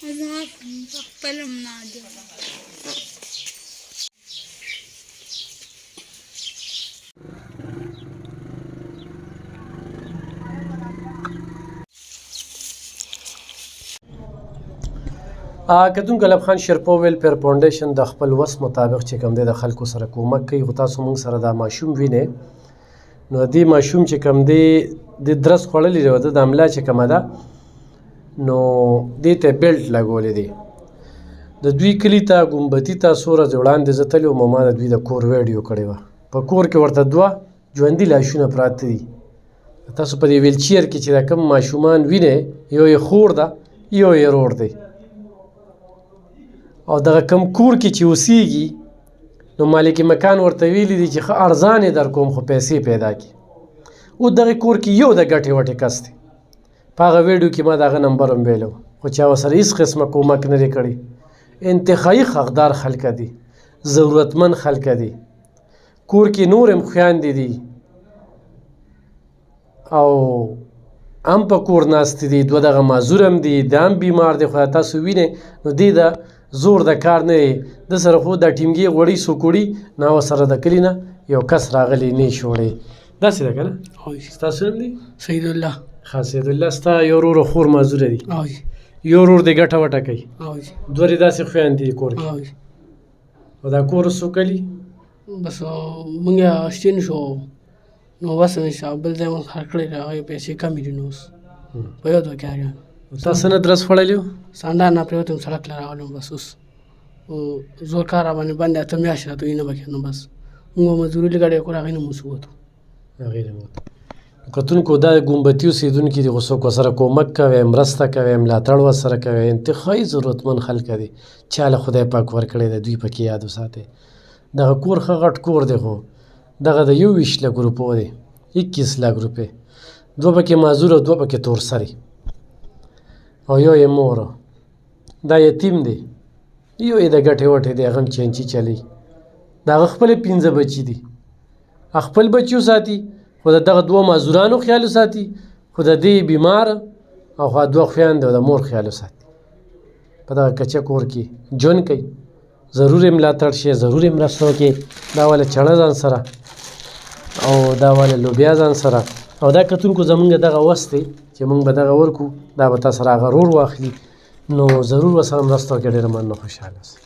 خپله منا دی کتونکو لب خان شیرپو ویلفیر فاونډیشن د خپل وس مطابق چې کوم دی د خلکو سره کومک کوي خو تاسو موږ سره دا ماشوم وینئ نو دې ماشوم چې کوم دی د درس خوړلې ده د املا چې کومه ده نو دې ته بیلټ لګولی دی د دوی کلي ته ګمبتي ته څو ورځې وړاندې زه تللی وم ما د دوی د کور ویډیو کړې وه په کور کې ورته دوه ژوندي لاشونه پراته دي تاسو په دې ویلچیر کې چې دا کوم ماشومان وینئ یو یې خور ده یو یې رور دی او دغه کم کور کې چې اوسیږي نو مالک مکان ورته ویلی دي چې ښه ارزان یې در کوم خو پیسې پیدا کړي او دغه کور کې یو د ګټې وټې کس دی په هغه ویډیو کې ما د هغه نمبر هم ویلی خو چا ورسره هېڅ قسمه کومک نه دی کړی انتخایي حقدار خلکه دي ضرورتمند خلکه دي کور کې نور هم خویندې دي او هم په کور ناستې دي دوه دغه معذور هم دي دا هم بیمار دی خو تاسو وینئ نو دې د زور د کار نه دی د سره خو دا ټینګې غوړي سوکوړي نه ورسره د کلي نه یو کس راغلی نه شوړی داسې ده که نه ستاسو نوم دی سید الله ښه سید الله ستا یو ورور او خور معذوره دي یو ورور دی ګټه وټه کوي دوه یې داسې خویندې دي کور کې او دا کور څو کلي بس موږ شین شو نو بس بل ځای مو خر کړی دی هغې پیسې کمې دي نو اوس په یو دوه کې اریان تاسو نه درس خوړلی و سانډا نه پرېوتم سړک له راغلم بس اوس زور کار راباندې بند اته میاشتې راته وي نه به نو بس موږ مزدوري لګړی کړو هغې نه مو څه وتو هغې نه وتو کتونکو دا ګمبتي اوسېدونکي دي خو څوک ورسره کومک کوي مرسته کوي ملاتړ ورسره کوي انتخایي ضرورتمند خلکه دي چا له خدای پاک ورکړی دی دوی پکې یاد وساتئ دغه کور ښه غټ کور دی خو دغه د 21 لک روپو دی 21 لک روپۍ دوه پکې معذور او دوه پکې تور سري او یو یې مور دا یتیم دی یو یې د ګټې وټې دی هغه هم چینچي چلی د هغه خپلې 5 بچي دي خپل بچي وساتي خو د دغه دوه معذورانو خیال وساتي خو د دې بیمار او خوا دوه خویندې او د مور خیال وساتي په دغه کچه کور کې ژوند کوي ضرور یې ملاتړ شي ضرور یې مرسته وکړي دا والا چڼه ځان سره او دا والا لوبیا ځان سره او دا کتونکو زمونږ دغه وس دی چې مونږ به دغه ورکو دا به تاسو سره هغه رور واخلي نو ضرور ورسره مرسته وکړي ډېره مننه خوشحاله اوسئ